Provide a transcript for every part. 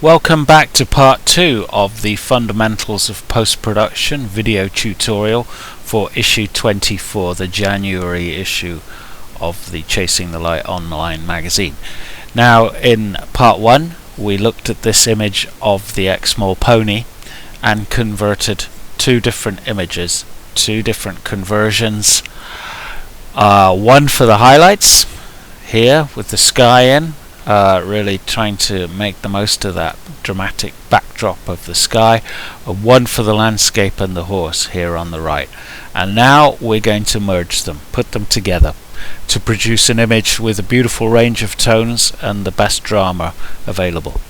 Welcome back to part 2 of the Fundamentals of Post-Production video tutorial for issue 24, the January issue of the Chasing the Light online magazine. Now, in part 1 we looked at this image of the Exmoor pony and converted two different images, two different conversions. One for the highlights here with the sky in, really trying to make the most of that dramatic backdrop of the sky, one for the landscape and the horse here on the right. And now we're going to merge them, put them together to produce an image with a beautiful range of tones and the best drama available.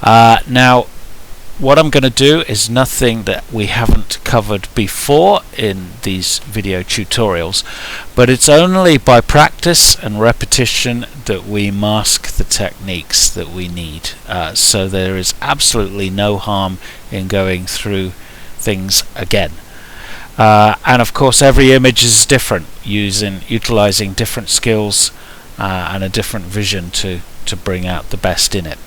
Now what I'm going to do is nothing that we haven't covered before in these video tutorials, but it's only by practice and repetition that we mask the techniques that we need. So there is absolutely no harm in going through things again. And of course every image is different, utilizing different skills and a different vision to bring out the best in it.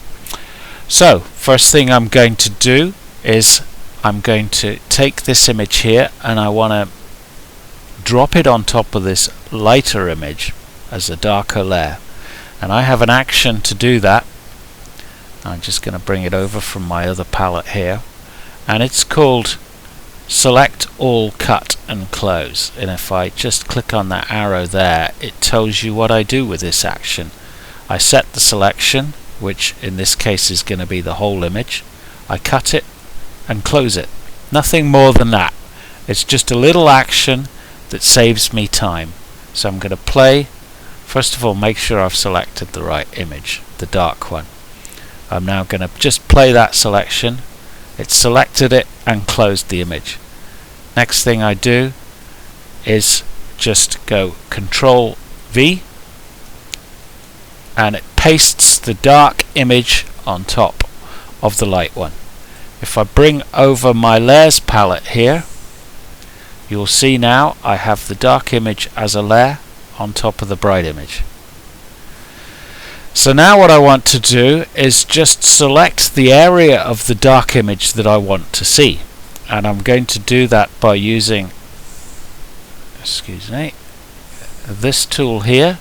So first thing I'm going to do is I'm going to take this image here and I want to drop it on top of this lighter image as a darker layer, and I have an action to do that. I'm just going to bring it over from my other palette here, and it's called Select All, Cut and Close. And if I just click on that arrow there, it tells you what I do with this action. I set the selection, which in this case is going to be the whole image. I cut it and close it. Nothing more than that. It's just a little action that saves me time. So I'm going to play. First of all, make sure I've selected the right image, the dark one. I'm now going to just play that selection. It's selected it and closed the image. Next thing I do is just go Control V, and it pastes the dark image on top of the light one. If I bring over my layers palette here, you'll see now I have the dark image as a layer on top of the bright image. So now what I want to do is just select the area of the dark image that I want to see, and I'm going to do that by using, excuse me, this tool here,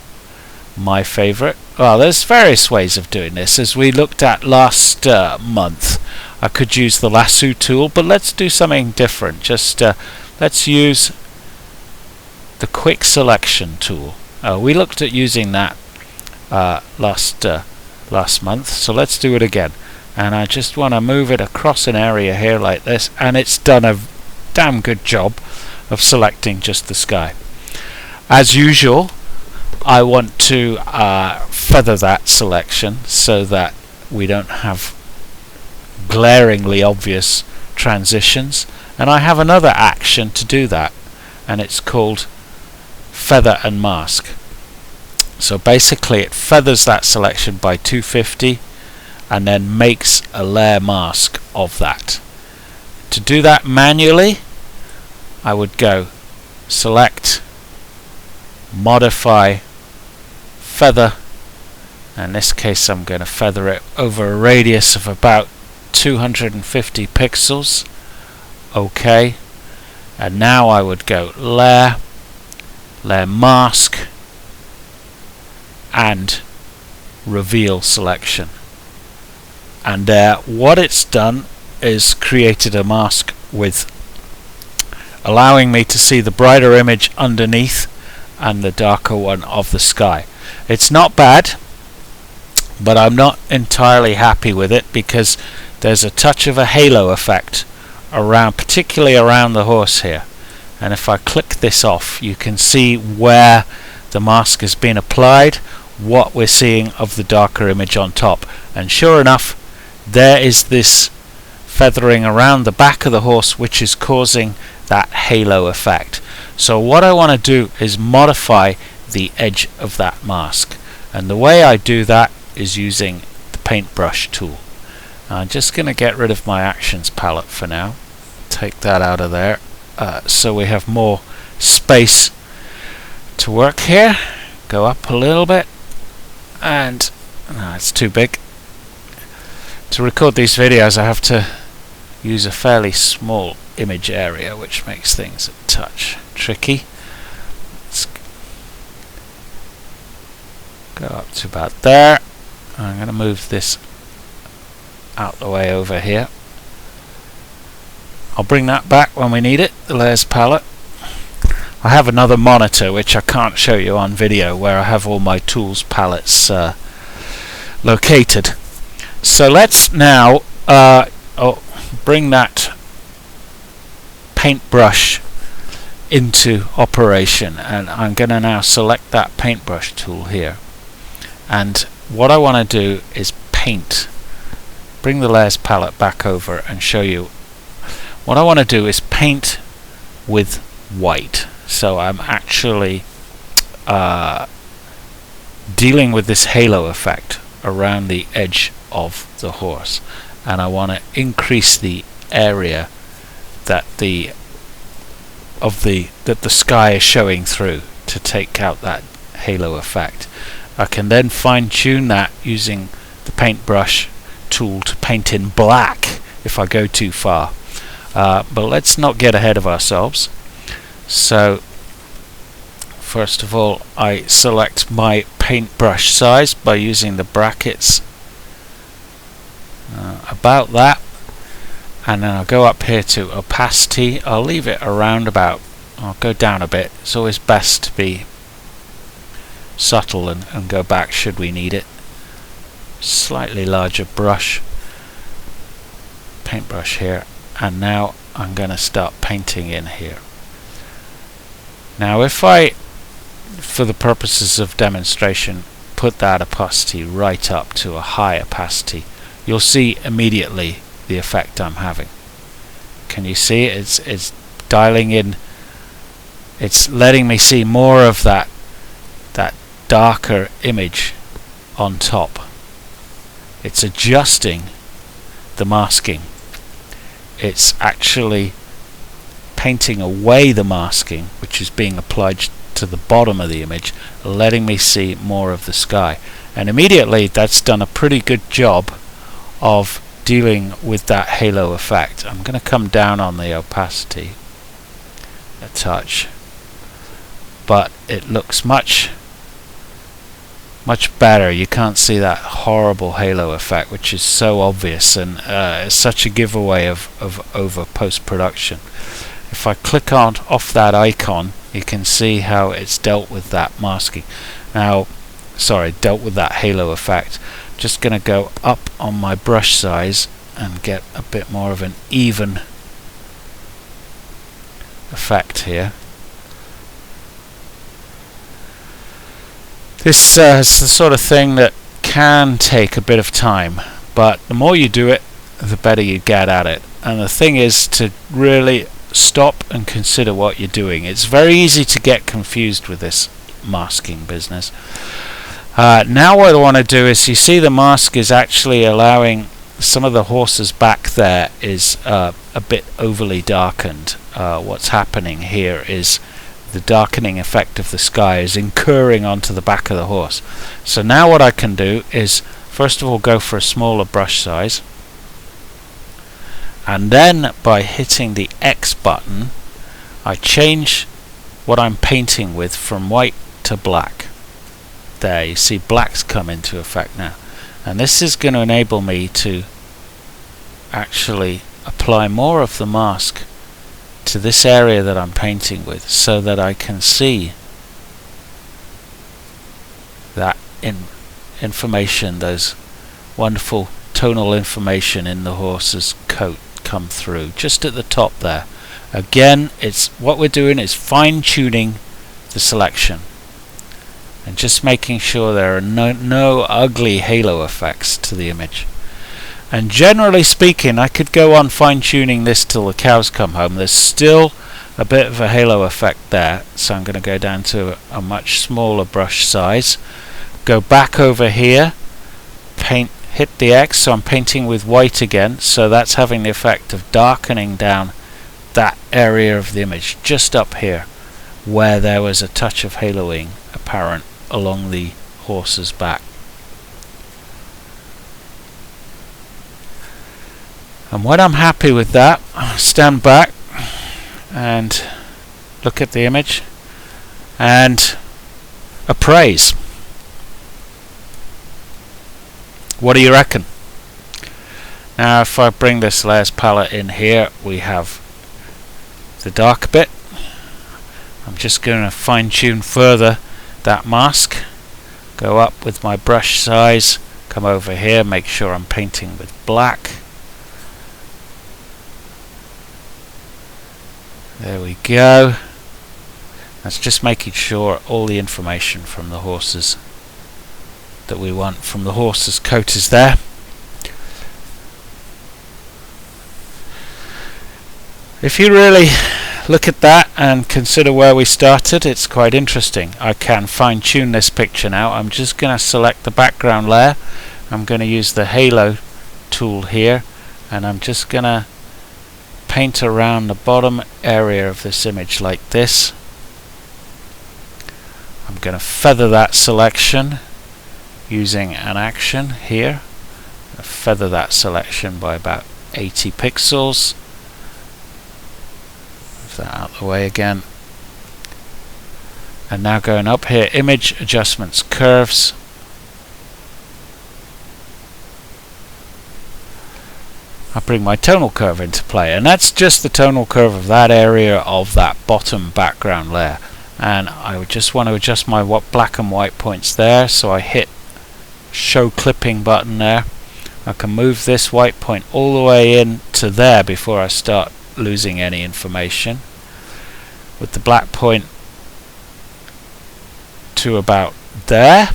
my favorite. Well, there's various ways of doing this. As we looked at last month, I could use the lasso tool, but let's do something different. Just let's use the quick selection tool. We looked at using that last month, so let's do it again. And I just want to move it across an area here like this, and it's done a damn good job of selecting just the sky. As usual, I want to feather that selection so that we don't have glaringly obvious transitions, and I have another action to do that, and it's called Feather and Mask. So basically it feathers that selection by 250 and then makes a layer mask of that. To do that manually, I would go Select, Modify, Feather. In this case I'm going to feather it over a radius of about 250 pixels. OK, and now I would go Layer, Layer Mask, and Reveal Selection. And what it's done is created a mask with allowing me to see the brighter image underneath and the darker one of the sky. It's not bad, but I'm not entirely happy with it because there's a touch of a halo effect around, particularly around the horse here. And if I click this off, you can see where the mask has been applied, what we're seeing of the darker image on top. And sure enough, there is this feathering around the back of the horse which is causing that halo effect. So what I want to do is modify the edge of that mask, and the way I do that is using the paintbrush tool. I'm just going to get rid of my actions palette for now, take that out of there, so we have more space to work here. Go up a little bit, and no, it's too big. To record these videos I have to use a fairly small image area, which makes things a touch tricky. Let's go up to about there. I'm going to move this out the way over here. I'll bring that back when we need it, the layers palette. I have another monitor which I can't show you on video, where I have all my tools palettes located. So let's now bring that paintbrush into operation, and I'm going to now select that paintbrush tool here, and what I want to do is paint. Bring the layers palette back over and show you. What I want to do is paint with white. So I'm actually dealing with this halo effect around the edge of the horse, and I want to increase the area that the sky is showing through to take out that halo effect. I can then fine-tune that using the paintbrush tool to paint in black if I go too far. But let's not get ahead of ourselves. So first of all, I select my paintbrush size by using the brackets about that, and then I'll go up here to opacity. I'll leave it around about, I'll go down a bit. It's always best to be subtle and go back should we need it. Slightly larger brush, paintbrush here, and now I'm going to start painting in here. Now if I, for the purposes of demonstration, put that opacity right up to a high opacity, you'll see immediately the effect I'm having. Can you see it? It's dialing in, it's letting me see more of that darker image on top. It's adjusting the masking. It's actually painting away the masking which is being applied to the bottom of the image, letting me see more of the sky, and immediately that's done a pretty good job of dealing with that halo effect. I'm going to come down on the opacity a touch, but it looks much better. You can't see that horrible halo effect which is so obvious and such a giveaway of over post-production. If I click on off that icon, you can see how it's dealt with that masking. Now, sorry, dealt with that halo effect. Just going to go up on my brush size and get a bit more of an even effect here. This is the sort of thing that can take a bit of time, but the more you do it, the better you get at it. And the thing is to really stop and consider what you're doing. It's very easy to get confused with this masking business. Now what I want to do is, you see the mask is actually allowing some of the horse's back there is a bit overly darkened. What's happening here is the darkening effect of the sky is incurring onto the back of the horse. So now what I can do is first of all go for a smaller brush size, and then by hitting the X button I change what I'm painting with from white to black. There, you see black's come into effect now, and this is going to enable me to actually apply more of the mask to this area that I'm painting with, so that I can see that information, those wonderful tonal information in the horse's coat come through just at the top there. Again, it's what we're doing is fine-tuning the selection and just making sure there are no ugly halo effects to the image. And generally speaking, I could go on fine-tuning this till the cows come home. There's still a bit of a halo effect there, so I'm going to go down to a much smaller brush size, go back over here, hit the X, so I'm painting with white again, so that's having the effect of darkening down that area of the image just up here where there was a touch of haloing apparent along the horse's back. And when I'm happy with that, I stand back and look at the image and appraise. What do you reckon? Now if I bring this layers palette in here, we have the dark bit. I'm just going to fine tune further that mask. Go up with my brush size, come over here, make sure I'm painting with black. There we go. That's just making sure all the information from the horses that we want from the horse's coat is there. If you really look at that and consider where we started, it's quite interesting. I can fine tune this picture now. I'm just going to select the background layer. I'm going to use the halo tool here, and I'm just going to paint around the bottom area of this image like this. I'm going to feather that selection using an action here. Feather that selection by about 80 pixels. Move that out of the way again. And now going up here, image adjustments, curves. I bring my tonal curve into play, and that's just the tonal curve of that area of that bottom background layer. And I would just want to adjust my black and white points there, so I hit show clipping button there. I can move this white point all the way in to there before I start losing any information, with the black point to about there.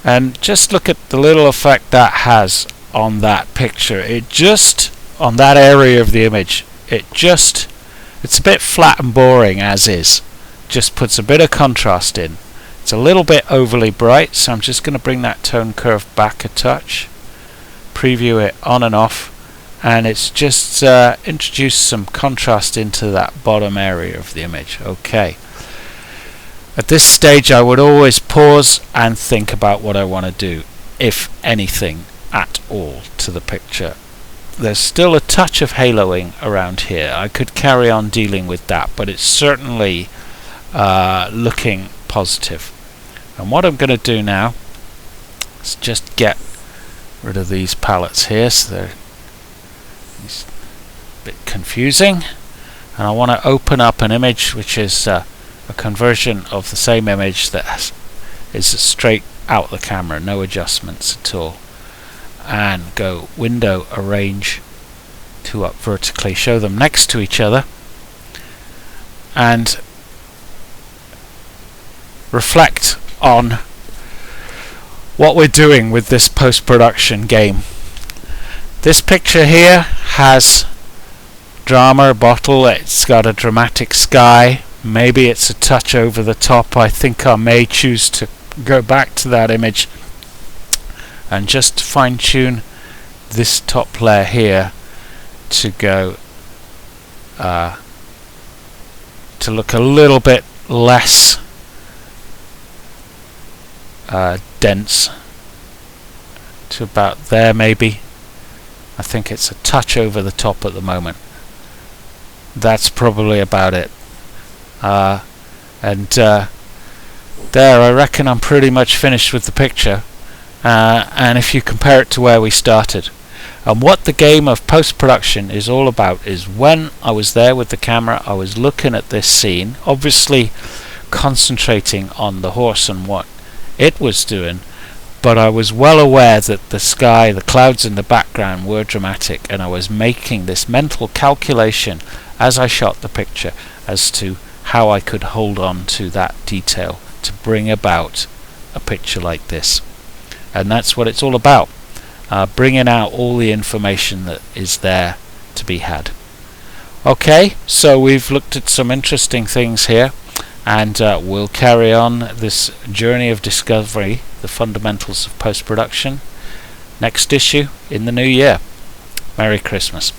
And just look at the little effect that has on that picture. It just, on that area of the image, it's a bit flat and boring as is. Just puts a bit of contrast in. It's a little bit overly bright, so I'm just going to bring that tone curve back a touch, preview it on and off, and it's just introduced some contrast into that bottom area of the image. Okay. At this stage I would always pause and think about what I want to do, if anything at all, to the picture. There's still a touch of haloing around here. I could carry on dealing with that, but it's certainly looking positive. And what I'm going to do now is just get rid of these pallets here, so they're a bit confusing. And I want to open up an image which is a conversion of the same image that is straight out the camera, no adjustments at all. And go window, arrange, two up vertically, show them next to each other, and reflect on what we're doing with this post-production game. This picture here has drama, bottle, it's got a dramatic sky, maybe it's a touch over the top. I think I may choose to go back to that image and just fine tune this top layer here to go to look a little bit less dense, to about there maybe. I think it's a touch over the top at the moment. That's probably about it. There, I reckon I'm pretty much finished with the picture. And if you compare it to where we started, and what the game of post-production is all about, is when I was there with the camera, I was looking at this scene, obviously concentrating on the horse and what it was doing, but I was well aware that the sky, the clouds in the background were dramatic, and I was making this mental calculation as I shot the picture as to how I could hold on to that detail to bring about a picture like this. And that's what it's all about, bringing out all the information that is there to be had. Okay, so we've looked at some interesting things here, and we'll carry on this journey of discovery, the fundamentals of post-production, next issue in the new year. Merry Christmas.